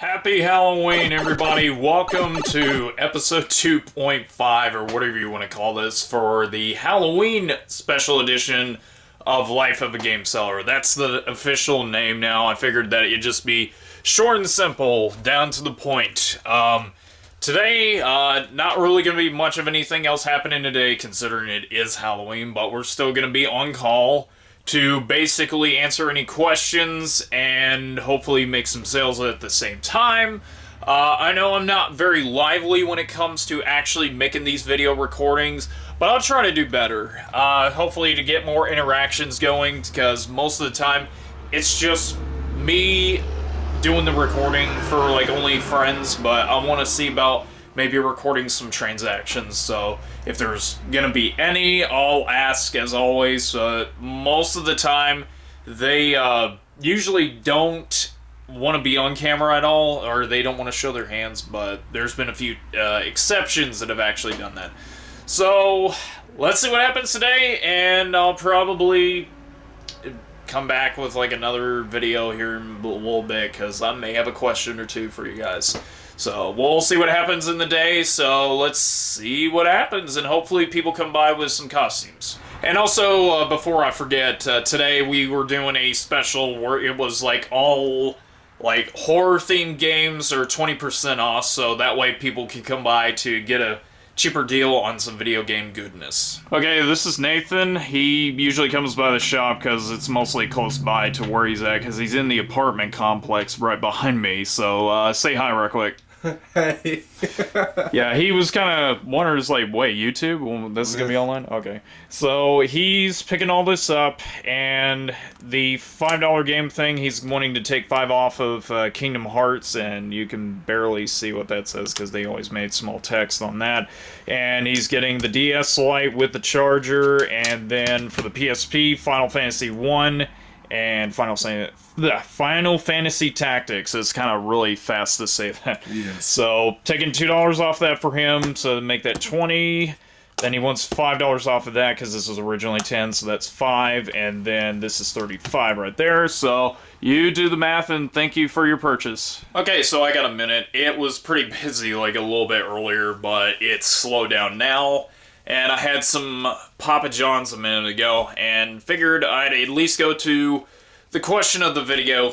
Happy Halloween, everybody. Welcome to episode 2.5, or whatever you want to call this, for the Halloween special edition of Life of a Game Seller. That's the official name now. I figured that it'd just be short and simple, down to the point. Today, not really going to be much of anything else happening today, considering it is Halloween, but we're still going to be on call to basically answer any questions and hopefully make some sales at the same time. I know I'm not very lively when it comes to actually making these video recordings, but I'll try to do better. Hopefully to get more interactions going, because most of the time it's just me doing the recording for like only friends, but I want to see about maybe recording some transactions. So if there's gonna be any, I'll ask as always. Most of the time they usually don't want to be on camera at all, or they don't want to show their hands, but there's been a few exceptions that have actually done that. So let's see what happens today, and I'll probably come back with like another video here in a little bit, because I may have a question or two for you guys. So we'll see what happens in the day, so let's see what happens, and hopefully people come by with some costumes. And also, before I forget, today we were doing a special where it was like all like horror-themed games are 20% off, so that way people can come by to get a cheaper deal on some video game goodness. Okay, this is Nathan. He usually comes by the shop because it's mostly close by to where he's at, because he's in the apartment complex right behind me, so say hi real quick. Hey. Yeah, he was kind of wondering, like, wait, YouTube? Well, this is going to be online? Okay. So he's picking all this up, and the $5 game thing, he's wanting to take 5 off of Kingdom Hearts, and you can barely see what that says because they always made small text on that. And he's getting the DS Lite with the charger, and then for the PSP, Final Fantasy 1, and Final Fantasy Tactics. It's kind of really fast to say that. Yes. So taking $2 off that for him, so make that 20. Then he wants $5 off of that because this was originally 10, so that's 5, and then this is 35 right there. So you do the math, and thank you for your purchase. Okay, so I got a minute. It was pretty busy like a little bit earlier, but it's slowed down now. And I had some Papa John's a minute ago, and figured I'd at least go to the question of the video,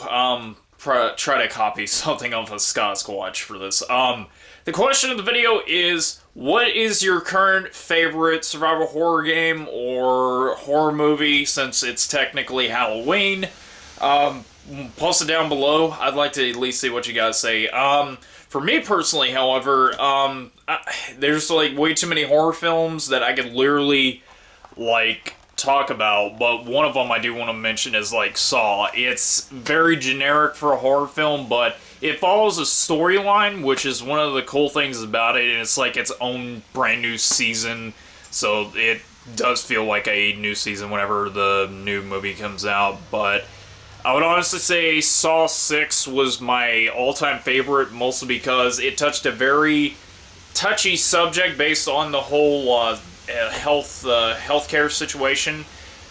try to copy something off of Sasquatch for this. The question of the video is, what is your current favorite survival horror game or horror movie, since it's technically Halloween? Post it down below. I'd like to at least see what you guys say. For me personally, however, there's like way too many horror films that I could literally like talk about, but one of them I do want to mention is like Saw. It's very generic for a horror film, but it follows a storyline, which is one of the cool things about it, and it's like its own brand new season, so it does feel like a new season whenever the new movie comes out. But I would honestly say Saw 6 was my all-time favorite, mostly because it touched a very touchy subject based on the whole healthcare situation,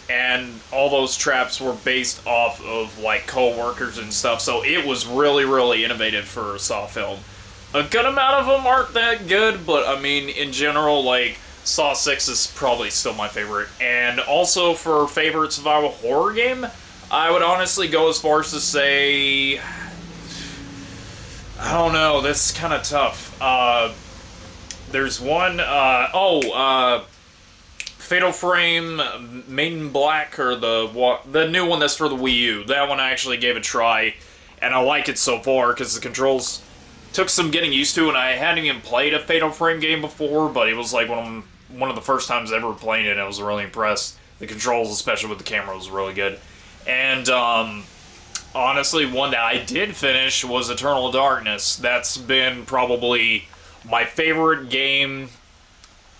and all those traps were based off of like co-workers and stuff, so it was really, really innovative for a Saw film. A good amount of them aren't that good, but I mean, in general, like, Saw 6 is probably still my favorite. And also for favorite survival horror game, I would honestly go as far as to say, I don't know, that's kind of tough. There's one, Fatal Frame, Made in Black, or the new one that's for the Wii U. That one I actually gave a try, and I like it so far, because the controls took some getting used to, and I hadn't even played a Fatal Frame game before, but it was like one of the first times ever playing it, and I was really impressed. The controls, especially with the camera, was really good. And, honestly, one that I did finish was Eternal Darkness. That's been probably my favorite game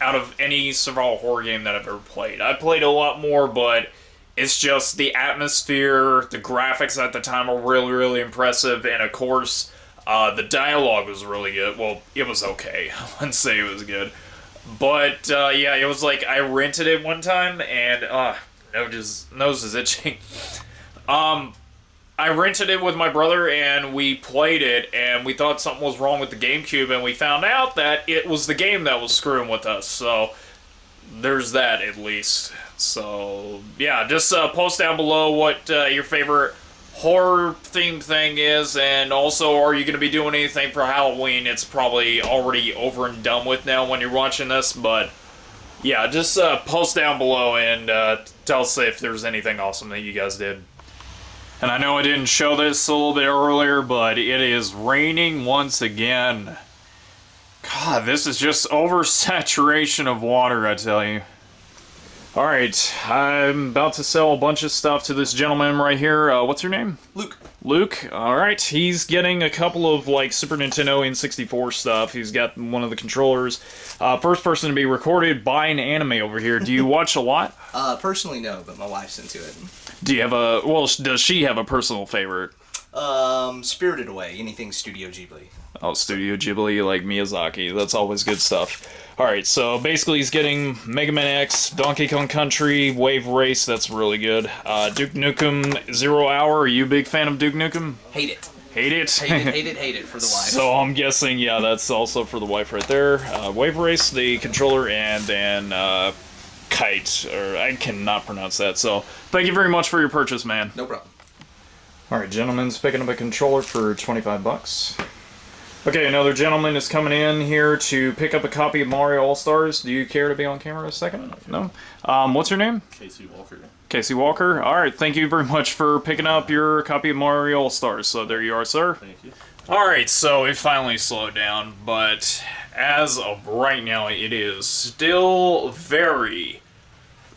out of any survival horror game that I've ever played. I played a lot more, but it's just the atmosphere, the graphics at the time were really, really impressive, and of course, the dialogue was really good. Well, it was okay. I wouldn't say it was good. But, yeah, it was like, I rented it one time, and, nose is itching. I I rented it with my brother, and we played it, and we thought something was wrong with the GameCube, and we found out that it was the game that was screwing with us, so there's that, at least. So, yeah, just post down below what your favorite horror-themed thing is, and also, are you going to be doing anything for Halloween? It's probably already over and done with now when you're watching this, but yeah, just post down below and tell us if there's anything awesome that you guys did. And I know I didn't show this a little bit earlier, but it is raining once again. God, this is just oversaturation of water, I tell you. Alright, I'm about to sell a bunch of stuff to this gentleman right here. What's your name? Luke. Luke? Alright, he's getting a couple of, like, Super Nintendo N64 stuff. He's got one of the controllers. First person to be recorded by an anime over here. Do you watch a lot? Personally, no, but my wife's into it. Do you have a... Well, does she have a personal favorite? Spirited Away. Anything Studio Ghibli. Oh, Studio Ghibli, like Miyazaki. That's always good stuff. Alright, so basically he's getting Mega Man X, Donkey Kong Country, Wave Race, that's really good. Duke Nukem Zero Hour, are you a big fan of Duke Nukem? Hate it. Hate it? Hate it for the wife. So I'm guessing, yeah, that's also for the wife right there. Wave Race, the controller, and then Kite, or I cannot pronounce that. So thank you very much for your purchase, man. No problem. Alright, gentleman's picking up a controller for 25 bucks. Okay, another gentleman is coming in here to pick up a copy of Mario All-Stars. Do you care to be on camera a second? No? What's your name? Casey Walker. Casey Walker. Alright, thank you very much for picking up your copy of Mario All-Stars. So there you are, sir. Thank you. Alright, so it finally slowed down, but as of right now, it is still very,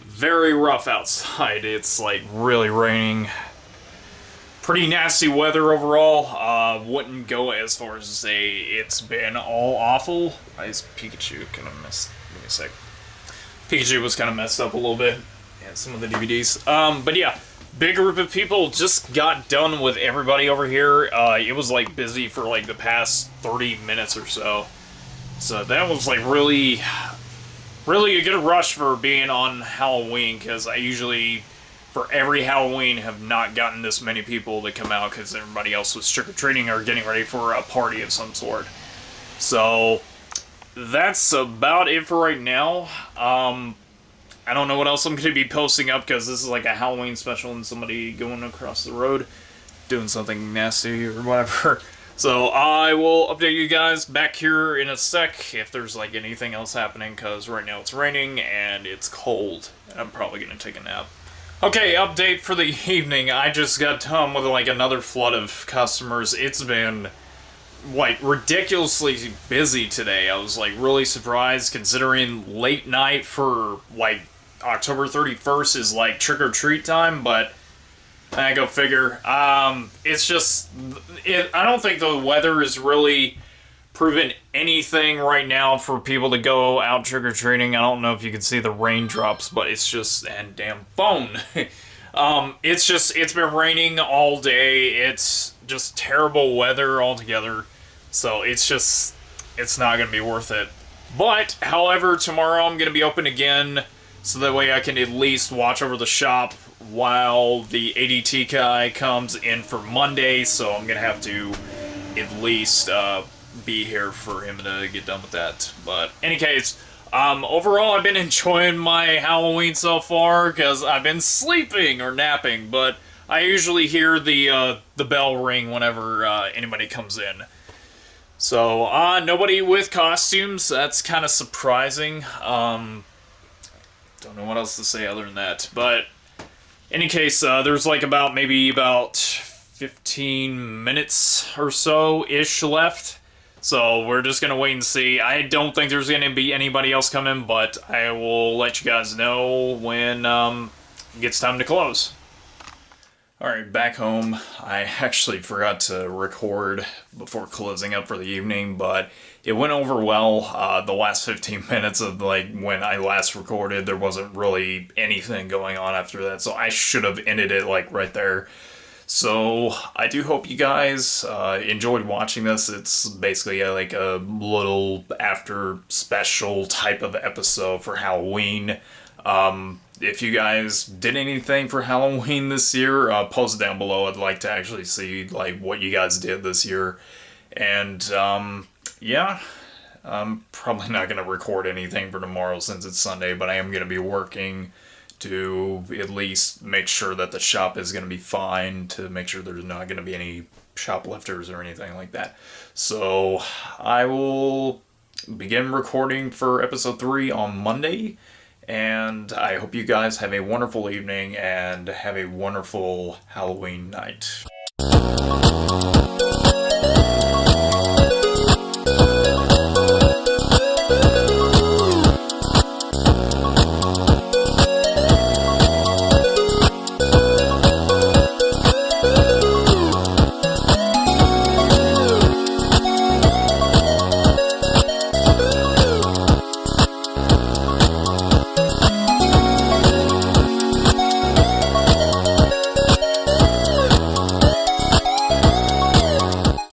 very rough outside. It's like really raining. Pretty nasty weather overall. Wouldn't go as far as to say it's been all awful. Why is Pikachu kind of messed? Give me a sec. Pikachu was kind of messed up a little bit. And some of the DVDs. But yeah, big group of people just got done with everybody over here. It was like busy for like the past 30 minutes or so. So that was like really a good rush for being on Halloween, because I usually, for every Halloween, have not gotten this many people to come out because everybody else was trick-or-treating or getting ready for a party of some sort. So that's about it for right now. I don't know what else I'm going to be posting up, because this is like a Halloween special and somebody going across the road doing something nasty or whatever. So I will update you guys back here in a sec if there's like anything else happening, because right now it's raining and it's cold. I'm probably going to take a nap. Okay, update for the evening. I just got done with like another flood of customers. It's been like ridiculously busy today. I was like really surprised, considering late night for like October 31st is like trick-or-treat time, but I go figure. It's just, I don't think the weather is really proven anything right now for people to go out trick-or-treating. I don't know if you can see the raindrops, but it's just, and damn phone. It's been raining all day. It's just terrible weather altogether. So it's not going to be worth it. But, however, tomorrow I'm going to be open again, so that way I can at least watch over the shop while the ADT guy comes in for Monday. So I'm going to have to at least be here for him to get done with that. But any case, overall I've been enjoying my Halloween so far, because I've been sleeping or napping, but I usually hear the bell ring whenever anybody comes in. So nobody with costumes. That's kind of surprising. Don't know what else to say other than that. But any case, there's like maybe about 15 minutes or so ish left. So we're just going to wait and see. I don't think there's going to be anybody else coming, but I will let you guys know when it gets time to close. Alright, back home. I actually forgot to record before closing up for the evening, but it went over well. The last 15 minutes of like when I last recorded, there wasn't really anything going on after that, so I should have ended it like right there. So, I do hope you guys enjoyed watching this. It's basically like a little after special type of episode for Halloween. if you guys did anything for Halloween this year, post it down below. I'd like to actually see like what you guys did this year. And yeah, I'm probably not going to record anything for tomorrow since it's Sunday, but I am going to be working to at least make sure that the shop is going to be fine, to make sure there's not going to be any shoplifters or anything like that. So I will begin recording for episode 3 on Monday, and I hope you guys have a wonderful evening and have a wonderful Halloween night.